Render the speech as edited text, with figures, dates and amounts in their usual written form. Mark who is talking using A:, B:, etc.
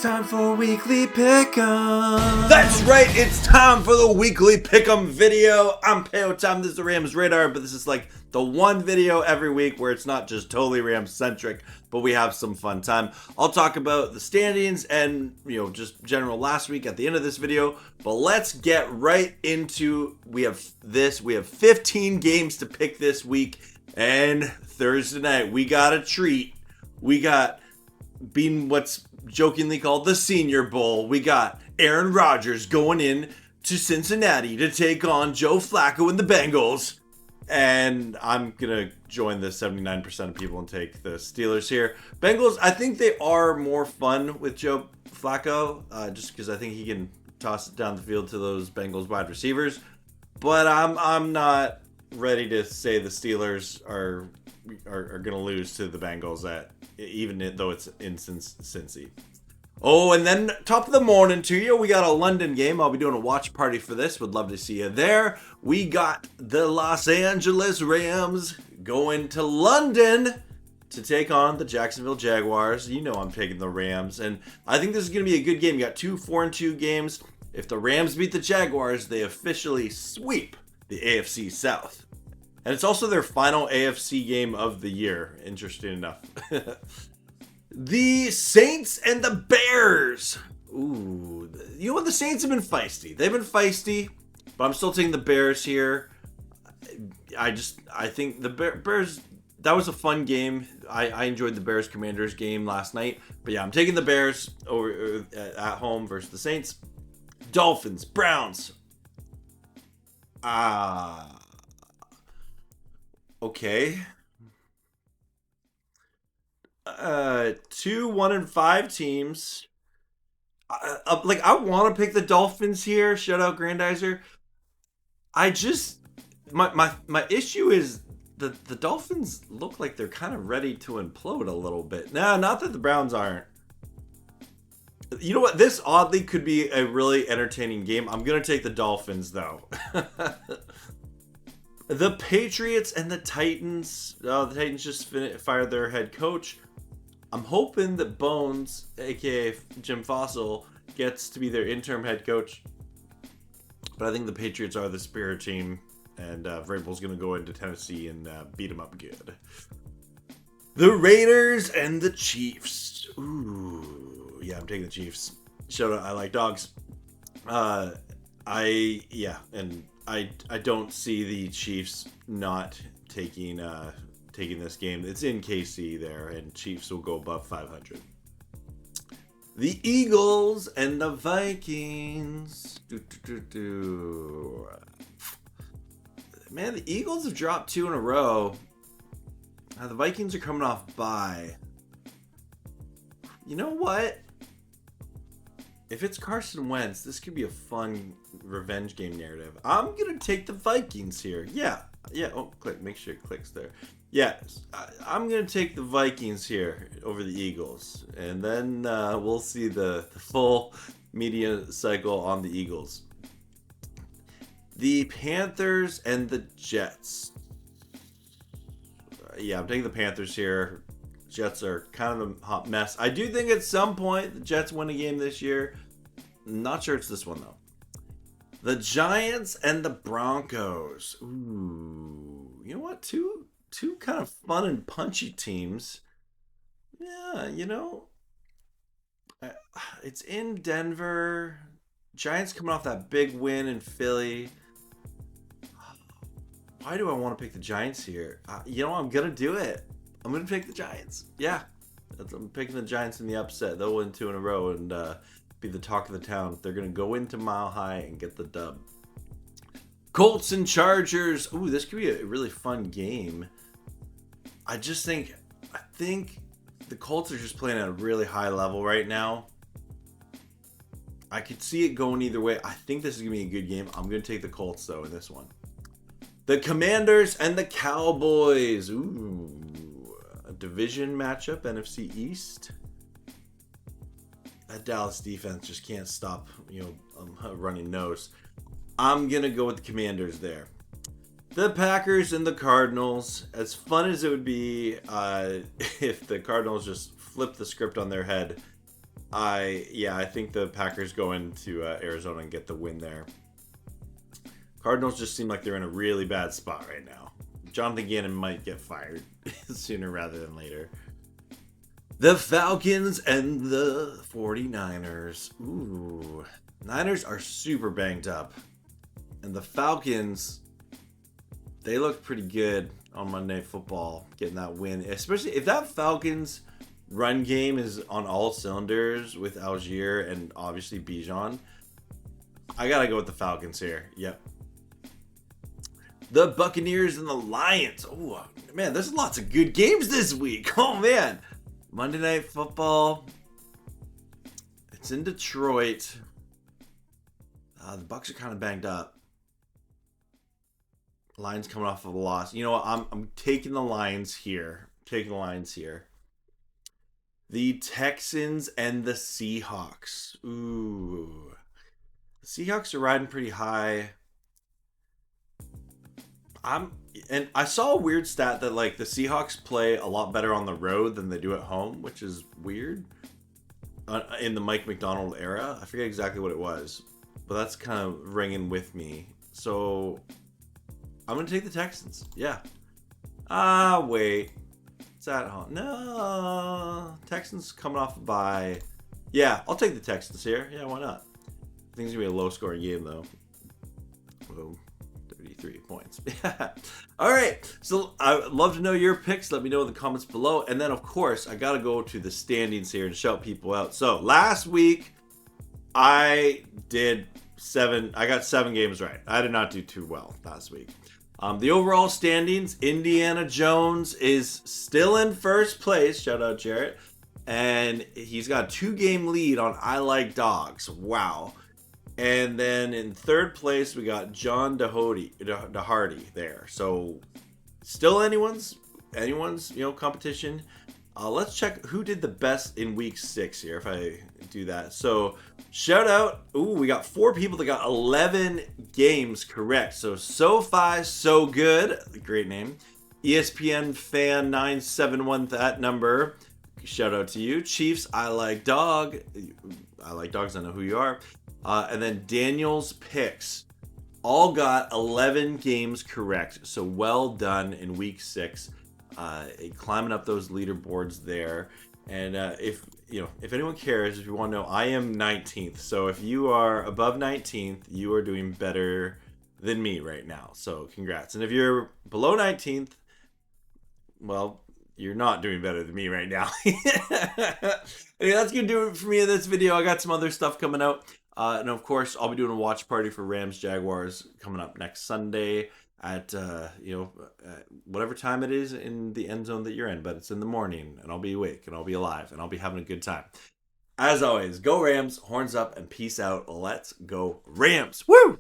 A: time for weekly pick'em.
B: That's right, it's time for the weekly pick'em video. I'm Peo Time, this is the Rams Radar, but this is like the one video every week where it's not just totally Rams centric, but we have some fun time. I'll talk about the standings and, just general last week at the end of this video, but let's get right into, we have 15 games to pick this week, and Thursday night, we got a treat. We got being what's jokingly called the Senior Bowl. We got Aaron Rodgers going in to Cincinnati to take on Joe Flacco and the Bengals. And I'm going to join the 79% of people and take the Steelers here. Bengals, I think they are more fun with Joe Flacco, just because I think he can toss it down the field to those Bengals wide receivers. But I'm not ready to say the Steelers are going to lose to the Bengals, even though it's in Cincy. Oh, and then top of the morning to you, we got a London game. I'll be doing a watch party for this. Would love to see you there. We got the Los Angeles Rams going to London to take on the Jacksonville Jaguars. You know I'm taking the Rams, and I think this is going to be a good game. You got two 4-2 games. If the Rams beat the Jaguars, they officially sweep the AFC South. And it's also their final AFC game of the year, interesting enough. The Saints and the Bears. Ooh, you know what? The Saints have been feisty. They've been feisty, but I'm still taking the Bears here. I think the Bears, that was a fun game. I enjoyed the Bears-Commanders game last night. But yeah, I'm taking the Bears over at home versus the Saints. Dolphins, Browns. Okay. 2 1-5 teams. I want to pick the Dolphins here. Shout out Grandizer. My issue is the Dolphins look like they're kind of ready to implode a little bit. Nah, not that the Browns aren't. You know what? This oddly could be a really entertaining game. I'm gonna take the Dolphins though. The Patriots and the Titans. The Titans just fired their head coach. I'm hoping that Bones, aka Jim Fossil, gets to be their interim head coach. But I think the Patriots are the spirit team, and Vrabel's going to go into Tennessee and beat them up good. The Raiders and the Chiefs. Ooh, yeah, I'm taking the Chiefs. Shout out, I like dogs. I don't see the Chiefs not taking this game. It's in KC there, and Chiefs will go above 500. The Eagles and the Vikings. Man, the Eagles have dropped 2 in a row. Now the Vikings are coming off bye. You know what? If it's Carson Wentz, this could be a fun revenge game narrative. I'm going to take the Vikings here. Yeah. Oh, click. Make sure it clicks there. Yeah, I'm going to take the Vikings here over the Eagles. And then we'll see the full media cycle on the Eagles. The Panthers and the Jets. Yeah, I'm taking the Panthers here. Jets are kind of a hot mess. I do think at some point the Jets win a game this year. Not sure it's this one, though. The Giants and the Broncos. Ooh, you know what? Two kind of fun and punchy teams. Yeah, it's in Denver. Giants coming off that big win in Philly. Why do I want to pick the Giants here? I'm going to do it. I'm going to pick the Giants. Yeah, I'm picking the Giants in the upset. They'll win 2 in a row and be the talk of the town. They're going to go into Mile High and get the dub. Colts and Chargers. Ooh, this could be a really fun game. I think the Colts are just playing at a really high level right now. I could see it going either way. I think this is going to be a good game. I'm going to take the Colts, though, in this one. The Commanders and the Cowboys. Ooh, a division matchup, NFC East. That Dallas defense just can't stop, a running nose. I'm going to go with the Commanders there. The Packers and the Cardinals. As fun as it would be if the Cardinals just flipped the script on their head, I think the Packers go into Arizona and get the win there. Cardinals just seem like they're in a really bad spot right now. Jonathan Gannon might get fired sooner rather than later. The Falcons and the 49ers. Ooh. Niners are super banged up. And the Falcons, they look pretty good on Monday Night Football, getting that win. Especially if that Falcons run game is on all cylinders with Algier and obviously Bijan. I gotta go with the Falcons here. Yep. The Buccaneers and the Lions. Oh, man, there's lots of good games this week. Oh, man. Monday Night Football. It's in Detroit. The Bucs are kind of banged up. Lions coming off of a loss. You know what? I'm taking the Lions here. The Texans and the Seahawks. Ooh. The Seahawks are riding pretty high. And I saw a weird stat that like the Seahawks play a lot better on the road than they do at home, which is weird. In the Mike McDonald era, I forget exactly what it was, but that's kind of ringing with me. So I'm gonna take the Texans. Yeah. Wait. It's at home. No, Texans coming off a bye. Yeah, I'll take the Texans here. Yeah, why not? I think it's gonna be a low-scoring game though. Whoa. 33 points. All right. So I would love to know your picks. Let me know in the comments below. And then, of course, I got to go to the standings here and shout people out. So last week, I got 7 games right. I did not do too well last week. The overall standings, Indiana Jones is still in first place. Shout out Jarrett. And he's got a 2-game lead on I Like Dogs. Wow. And then in third place, we got John DeHardy there. So still anyone's competition. Let's check who did the best in week 6 here if I do that. So shout out. Ooh, we got 4 people that got 11 games correct. So SoFi, so good. Great name. ESPN fan 971, that number. Shout out to you. Chiefs, I Like Dog. I Like Dogs, I know who you are. And then Daniel's picks all got 11 games correct. So well done in week 6, climbing up those leaderboards there. And if anyone cares, if you want to know, I am 19th. So if you are above 19th, you are doing better than me right now. So congrats. And if you're below 19th, well, you're not doing better than me right now. Anyway, that's gonna do it for me in this video. I got some other stuff coming out. And of course, I'll be doing a watch party for Rams Jaguars coming up next Sunday at whatever time it is in the end zone that you're in, but it's in the morning, and I'll be awake, and I'll be alive, and I'll be having a good time. As always, go Rams, horns up, and peace out. Let's go Rams. Woo!